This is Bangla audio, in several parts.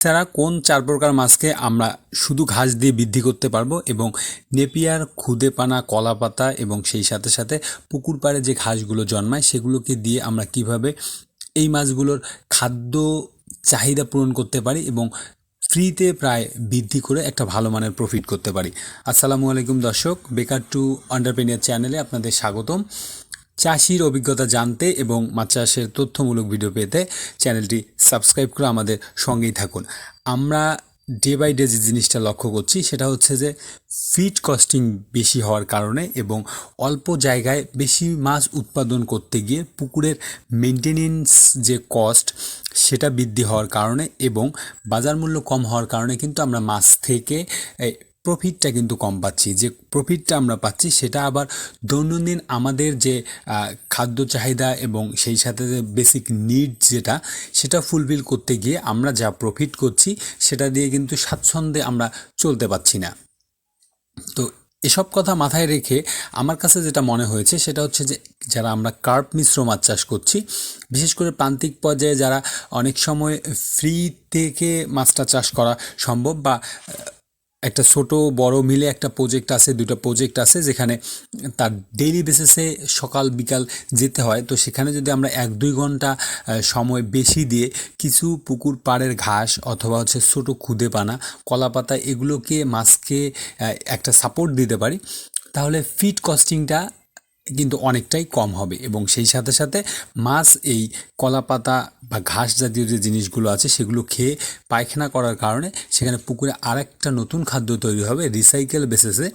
ছাড়া কোন 4 প্রকার মাছকে আমরা শুধু ঘাস দিয়ে বৃদ্ধি করতে পারবো এবং নেপিয়ার, খুদে পানা, কলা পাতা এবং সেই সাথে সাথে পুকুর পাড়ে যে ঘাসগুলো জন্মায় সেগুলোকে দিয়ে আমরা কিভাবে এই মাছগুলোর খাদ্য চাহিদা পূরণ করতে পারি এবং ফ্রিতে প্রায় বৃদ্ধি করে একটা ভালো মানের প্রফিট করতে পারি। আসসালামু আলাইকুম দর্শক, বেকার টু এন্টারপ্রেনিউর চ্যানেলে আপনাদের স্বাগতম। চাষির অভিজ্ঞতা জানতে এবং মাছ চাষের তথ্যমূলক ভিডিও পেতে চ্যানেলটি সাবস্ক্রাইব করে আমাদের সঙ্গেই থাকুন। আমরা ডে বাই ডে যে জিনিসটা লক্ষ্য করছি সেটা হচ্ছে যে ফিড কস্টিং বেশি হওয়ার কারণে এবং অল্প জায়গায় বেশি মাছ উৎপাদন করতে গিয়ে পুকুরের মেনটেনেন্স যে কস্ট সেটা বৃদ্ধি হওয়ার কারণে এবং বাজার মূল্য কম হওয়ার কারণে কিন্তু আমরা মাছ থেকে প্রফিটটা কিন্তু কম পাচ্ছি। যে প্রফিটটা আমরা পাচ্ছি সেটা আবার দৈনন্দিন আমাদের যে খাদ্য চাহিদা এবং সেই সাথে যে বেসিক নিড সেটা ফুলফিল করতে গিয়ে আমরা যা প্রফিট করছি সেটা দিয়ে কিন্তু স্বাচ্ছন্দ্যে আমরা চলতে পারছি না। তো এসব কথা মাথায় রেখে আমার কাছে যেটা মনে হয়েছে সেটা হচ্ছে যে যারা আমরা কার্প মিশ্র মাছ চাষ করছি, বিশেষ করে প্রান্তিক পর্যায়ে যারা অনেক সময় ফ্রি থেকে মাছটা চাষ করা সম্ভব বা একটা ছোট বড় মিলে একটা প্রজেক্ট আছে, দুটো প্রজেক্ট আছে যেখানে তার ডেইলি বেসিসে সকাল বিকাল যেতে হয়, তো সেখানে যদি আমরা 1-2 ঘন্টা সময় বেশি দিয়ে কিছু পুকুর পাড়ের ঘাস অথবা হচ্ছে ছোটো খুদে পানা, কলা পাতা এগুলোকে মাছকে একটা সাপোর্ট দিতে পারি, তাহলে ফিড কস্টিংটা কিন্তু অনেকটাই কম হবে এবং সেই সাথে সাথে মাছ এই কলা পাতা বা ঘাস জাতীয় যে জিনিসগুলো আছে সেগুলো খেয়ে পায়খানা করার কারণে সেখানে পুকুরে আরেকটা নতুন খাদ্য তৈরি হবে রিসাইকেল বেসিসে,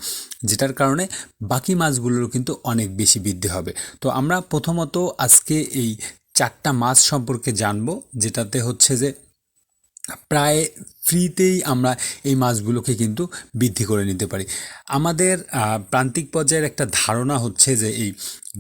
যেটার কারণে বাকি মাছগুলোরও কিন্তু অনেক বেশি বৃদ্ধি হবে। তো আমরা প্রথমত আজকে এই 4টা মাছ সম্পর্কে জানবো, যেটাতে হচ্ছে যে প্রায় ফ্রিতেই আমরা এই মাছগুলোকে কিন্তু বৃদ্ধি করে নিতে পারি। আমাদের প্রান্তিক পর্যায়ের একটা ধারণা হচ্ছে যে এই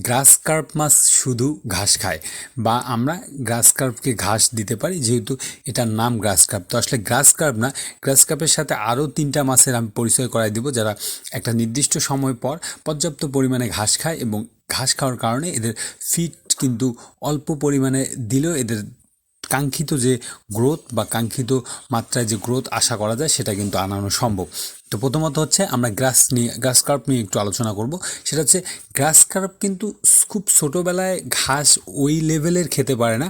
গ্রাস কার্প মাছ শুধু ঘাস খায় বা আমরা গ্রাস কার্পকে ঘাস দিতে পারি যেহেতু এটার নাম গ্রাস কার্প। তো আসলে গ্রাস কার্প না, গ্রাস কার্পের সাথে আরও 3টা মাছের আমি পরিচয় করাই দেবো যারা একটা নির্দিষ্ট সময় পর পর্যাপ্ত পরিমাণে ঘাস খায় এবং ঘাস খাওয়ার কারণে এদের ফিড কিন্তু অল্প পরিমাণে দিলেও এদের কাঙ্ক্ষিত যে গ্রোথ বা কাঙ্ক্ষিত মাত্রায় যে গ্রোথ আশা করা যায় সেটা কিন্তু আনানো সম্ভব। তো প্রথমত হচ্ছে আমরা গ্রাস কার্প নিয়ে একটু আলোচনা করব। সেটা হচ্ছে গ্রাস কার্প কিন্তু খুব ছোটোবেলায় ঘাস ওই লেভেলের খেতে পারে না,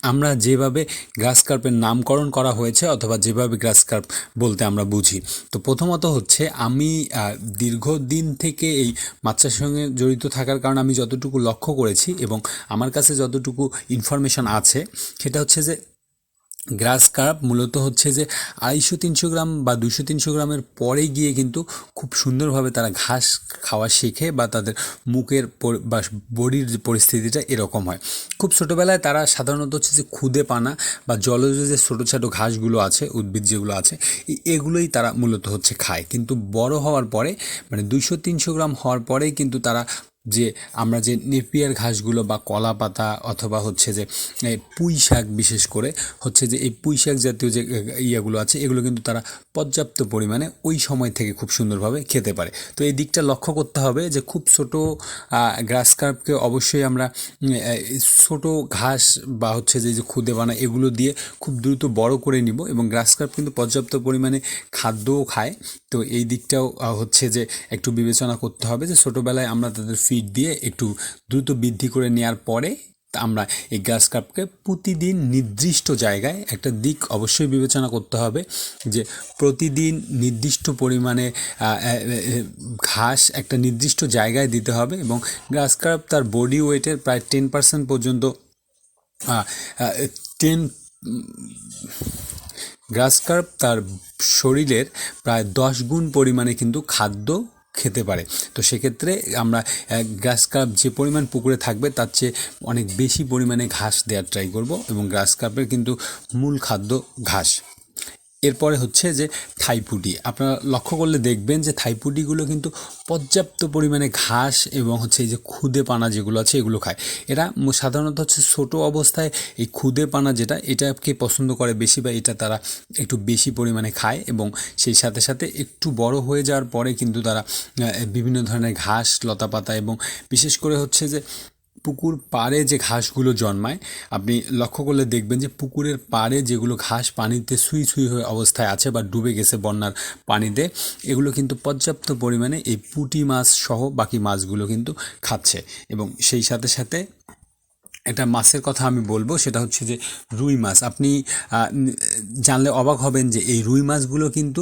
আমরা যেভাবে গ্রাস কার্পের নামকরণ করা হয়েছে অথবা যেভাবে গ্রাস কার্প বলতে আমরা বুঝি। তো প্রথমত হচ্ছে আমি দীর্ঘদিন থেকে এই মাছ চাষের সঙ্গে জড়িত থাকার কারণে আমি যতটুকু লক্ষ্য করেছি এবং আমার কাছে যতটুকু ইনফরমেশন আছে সেটা হচ্ছে যে গ্রাস কার্প মূলত হচ্ছে যে 250-300 গ্রাম বা 200-300 গ্রামের পরে গিয়ে কিন্তু খুব সুন্দরভাবে তারা ঘাস খাওয়া শেখে বা তাদের মুখের বা বডির যে পরিস্থিতিটা এরকম হয়। খুব ছোটোবেলায় তারা সাধারণত হচ্ছে যে খুদে পানা বা জলজ যে ছোটো ছোটো ঘাসগুলো আছে, উদ্ভিদ যেগুলো আছে এগুলোই তারা মূলত হচ্ছে খায়, কিন্তু বড় হওয়ার পরে মানে 200-300 গ্রাম হওয়ার পরেই কিন্তু তারা যে আমরা যে নেপিয়ার ঘাসগুলো বা কলা পাতা অথবা হচ্ছে যে পুঁই শাক, বিশেষ করে হচ্ছে যে এই পুঁই শাক জাতীয় যে ইয়েগুলো আছে এগুলো কিন্তু তারা পর্যাপ্ত পরিমাণে ওই সময় থেকে খুব সুন্দরভাবে খেতে পারে। তো এই দিকটা লক্ষ্য করতে হবে যে খুব ছোটো গ্রাস কার্পকে অবশ্যই আমরা ছোট ঘাস বা হচ্ছে যে খুদে পানা এগুলো দিয়ে খুব দ্রুত বড় করে নিব এবং গ্রাস কার্প কিন্তু পর্যাপ্ত পরিমাণে খাদ্যও খায়। তো এই দিকটাও হচ্ছে যে একটু বিবেচনা করতে হবে যে ছোটোবেলায় আমরা তাদের ফিড দিয়ে একটু দ্রুত বৃদ্ধি করে নেওয়ার পরে আমরা এই গ্রাস কার্পকে প্রতিদিন নির্দিষ্ট জায়গায় একটা দিক অবশ্যই বিবেচনা করতে হবে যে প্রতিদিন নির্দিষ্ট পরিমাণে ঘাস একটা নির্দিষ্ট জায়গায় দিতে হবে এবং গ্রাস কার্প তার বডি ওয়েটের প্রায় 10% পর্যন্ত গ্রাস কার্প তার শরীরের প্রায় 10 গুণ পরিমাণে কিন্তু খাদ্য খেতে পারে। তো সেক্ষেত্রে আমরা গ্রাস কার্প যে পরিমাণ পুকুরে থাকবে তার চেয়ে অনেক বেশি পরিমাণে ঘাস দেওয়ার ট্রাই করব এবং গ্রাস কার্পের কিন্তু মূল খাদ্য ঘাস। এরপরে হচ্ছে যে থাইপুটি, আপনারা লক্ষ্য করলে দেখবেন যে থাইপুটিগুলো কিন্তু পর্যাপ্ত পরিমাণে ঘাস এবং হচ্ছে এই যে খুদে পানা যেগুলো আছে এগুলো খায়। এরা সাধারণত হচ্ছে ছোটো অবস্থায় এই খুদে পানা যেটা এটাকে পছন্দ করে বেশি বা এটা তারা একটু বেশি পরিমাণে খায় এবং সেই সাথে সাথে একটু বড় হয়ে যাওয়ার পরে কিন্তু তারা বিভিন্ন ধরনের ঘাস, লতা পাতা এবং বিশেষ করে হচ্ছে যে পুকুর পাড়ে যে ঘাসগুলো জন্মায় আপনি লক্ষ্য করলে দেখবেন যে পুকুরের পাড়ে যেগুলো ঘাস পানিতে সুই সুই হয়ে অবস্থায় আছে বা ডুবে গেছে বন্যার পানিতে, এগুলো কিন্তু পর্যাপ্ত পরিমাণে এই পুঁটি মাছ সহ বাকি মাছগুলো কিন্তু খাচ্ছে। এবং সেই সাথে সাথে একটা মাছের কথা আমি বলবো, সেটা হচ্ছে যে রুই মাছ। আপনি জানলে অবাক হবেন যে এই রুই মাছগুলো কিন্তু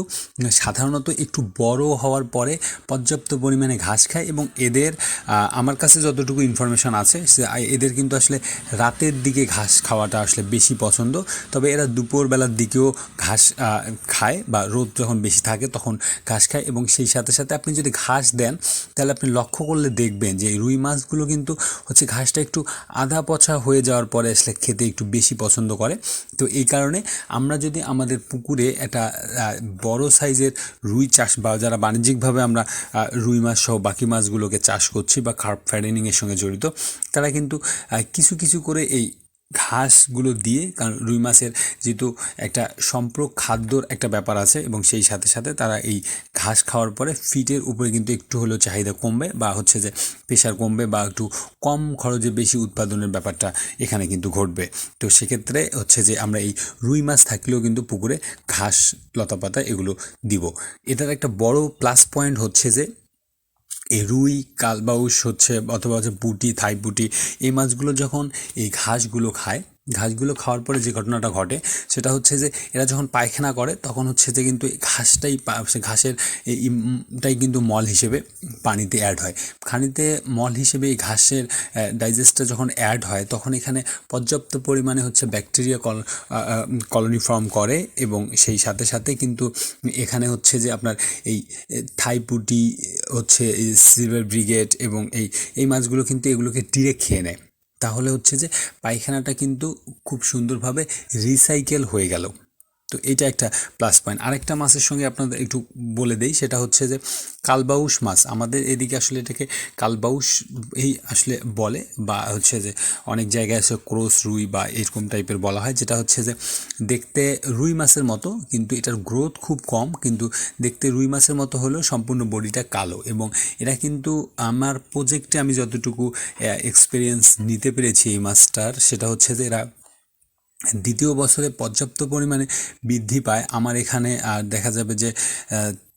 সাধারণত একটু বড় হওয়ার পরে পর্যাপ্ত পরিমাণে ঘাস খায় এবং এদের আমার কাছে যতটুকু ইনফরমেশন আছে এদের কিন্তু আসলে রাতের দিকে ঘাস খাওয়াটা আসলে বেশি পছন্দ। তবে এরা দুপুরবেলার দিকেও ঘাস খায় বা রোদ যখন বেশি থাকে তখন ঘাস খায়। এবং সেই সাথে সাথে আপনি যদি ঘাস দেন তাহলে আপনি লক্ষ্য করলে দেখবেন যে এই রুই মাছগুলো কিন্তু হচ্ছে ঘাসটা একটু আধা পচা হয়ে যাওয়ার পরে আসলে খেতে একটু বেশি পছন্দ করে। তো এই কারণে আমরা যদি আমাদের পুকুরে একটা বড় সাইজের রুই চাষ বা যারা বাণিজ্যিকভাবে আমরা রুই মাছ সহ বাকি মাছগুলোকে চাষ করছি বা কার্প ফ্যাটেনিংয়ের সঙ্গে জড়িত, তারা কিন্তু কিছু কিছু করে এই ঘাসগুলো দিয়ে, কারণ রুই মাছের যেহেতু একটা সম্পূরক খাদ্যর একটা ব্যাপার আছে এবং সেই সাথে সাথে তারা এই ঘাস খাওয়ার পরে ফিটের উপরে কিন্তু একটু হলেও চাহিদা কমবে বা হচ্ছে যে প্রেশার কমবে বা একটু কম খরচে বেশি উৎপাদনের ব্যাপারটা এখানে কিন্তু ঘটবে। তো সেক্ষেত্রে হচ্ছে যে আমরা এই রুই মাছ থাকলেও কিন্তু পুকুরে ঘাস লতাপাতা এগুলো দিব। এটার একটা বড় প্লাস পয়েন্ট হচ্ছে যে এই রুই, কালবাউস হচ্ছে অথবা হচ্ছে পুঁটি, থাই পুঁটি, এই মাছগুলো যখন এই ঘাসগুলো খায়, ঘাসগুলো খাওয়ার পরে যে ঘটনাটা ঘটে সেটা হচ্ছে যে এরা যখন পায়খানা করে তখন হচ্ছে যে কিন্তু এই ঘাসটাই ঘাসের এইটাই কিন্তু মল হিসেবে পানিতে অ্যাড হয়। পানিতে মল হিসেবে এই ঘাসের ডাইজেস্টটা যখন অ্যাড হয় তখন এখানে পর্যাপ্ত পরিমাণে হচ্ছে ব্যাকটেরিয়া কলোনি ফর্ম করে এবং সেই সাথে সাথে কিন্তু এখানে হচ্ছে যে আপনার এই থাইপুটি হচ্ছে এই সিলভার ব্রিগেড এবং এই মাছগুলো কিন্তু এগুলোকে ডিরেক্ট খেয়ে নেয়। তাহলে হচ্ছে যে পায়খানাটা কিন্তু খুব সুন্দরভাবে রিসাইকেল হয়ে গেল। তো এটা একটা প্লাস পয়েন্ট। আরেকটা মাছের সঙ্গে আপনাদের একটু বলে দেই, সেটা হচ্ছে যে কালবাউস মাছ। আমাদের এদিকে আসলে এটাকে কালবাউস এই আসলে বলে বা হচ্ছে যে অনেক জায়গায় আছে ক্রোস রুই বা এরকম টাইপের বলা হয়, যেটা হচ্ছে যে দেখতে রুই মাছের মতো কিন্তু এটার গ্রোথ খুব কম, কিন্তু দেখতে রুই মাছের মতো হলেও সম্পূর্ণ বডিটা কালো। এবং এরা কিন্তু আমার প্রজেক্টে আমি যতটুকু এক্সপিরিয়েন্স নিতে পেরেছি এই মাছটার, সেটা হচ্ছে যে এরা দ্বিতীয় বছরে পর্যাপ্ত পরিমাণে বৃদ্ধি পায়। আমার এখানে আর দেখা যাবে যে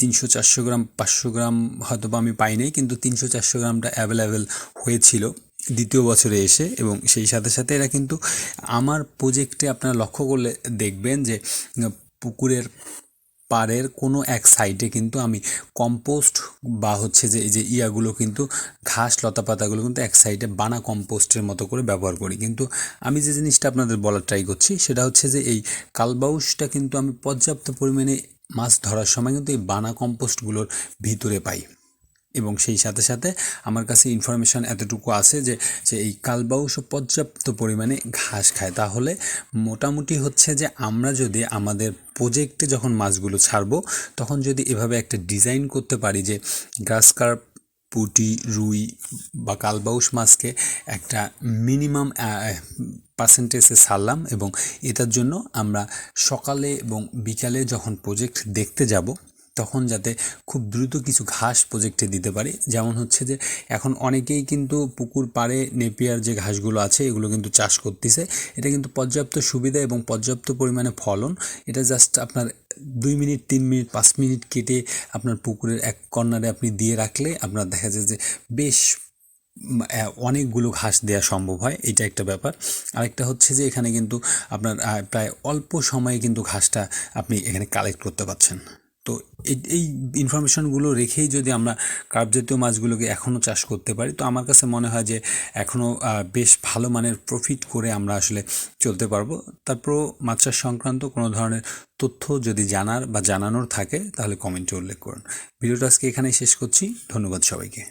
300-400 গ্রাম 500 গ্রাম হয়তো বা আমি পাই নাই, কিন্তু 300-400 গ্রামটা অ্যাভেলেবেল হয়েছিল দ্বিতীয় বছরে এসে। এবং সেই সাথে সাথে এরা কিন্তু আমার প্রজেক্টে আপনারা লক্ষ্য করলে দেখবেন যে পুকুরের পাড়ের কোনো এক সাইডে কিন্তু আমি কম্পোস্ট বা হচ্ছে যে এই যে ইয়াগুলো কিন্তু ঘাস লতাপাতাগুলো কিন্তু এক সাইডে বানা কম্পোস্টের মতো করে ব্যবহার করি। কিন্তু আমি যে জিনিসটা আপনাদের বলার ট্রাই করছি সেটা হচ্ছে যে এই কালবাউসটা কিন্তু আমি পর্যাপ্ত পরিমাণে মাছ ধরার সময় কিন্তু এই বানা কম্পোস্টগুলোর ভিতরে পাই। এবং সেই সাথে সাথে আমার কাছে ইনফরমেশান এতটুকু আছে যে এই কালবাউসও পর্যাপ্ত পরিমাণে ঘাস খায়। তাহলে মোটামুটি হচ্ছে যে আমরা যদি আমাদের প্রজেক্টে যখন মাছগুলো ছাড়বো তখন যদি এভাবে একটা ডিজাইন করতে পারি যে গ্রাস কার্প, পুঁটি, রুই বা কালবাউস মাছকে একটা মিনিমাম পার্সেন্টেজে ছাড়লাম এবং এটার জন্য আমরা সকালে এবং বিকালে যখন প্রজেক্ট দেখতে যাব তখন যাতে খুব দ্রুত কিছু ঘাস প্রজেক্টে দিতে পারি। যেমন হচ্ছে যে এখন অনেকেই কিন্তু পুকুর পাড়ে নেপিয়ার যে ঘাসগুলো আছে এগুলো কিন্তু চাষ করতেছে। এটা কিন্তু পর্যাপ্ত সুবিধা এবং পর্যাপ্ত পরিমাণে ফলন। এটা জাস্ট আপনার 2 মিনিট, 3 মিনিট, 5 মিনিট কেটে আপনার পুকুরের এক কর্নারে আপনি দিয়ে রাখলে আপনার দেখা যায় যে বেশ অনেকগুলো ঘাস দেওয়া সম্ভব হয়। এটা একটা ব্যাপার। আরেকটা হচ্ছে যে এখানে কিন্তু আপনার প্রায় অল্প সময়ে কিন্তু ঘাসটা আপনি এখানে কালেক্ট করতে পারছেন। তো এই ইনফরমেশনগুলো রেখেই যদি আমরা কার্প জাতীয় মাছগুলোকে এখনও চাষ করতে পারি তো আমার কাছে মনে হয় যে এখনও বেশ ভালো মানের প্রফিট করে আমরা আসলে চলতে পারবো। তারপরও মাছ চাষ সংক্রান্ত কোনো ধরনের তথ্য যদি জানার বা জানানোর থাকে তাহলে কমেন্টে উল্লেখ করুন। ভিডিওটা আজকে এখানেই শেষ করছি। ধন্যবাদ সবাইকে।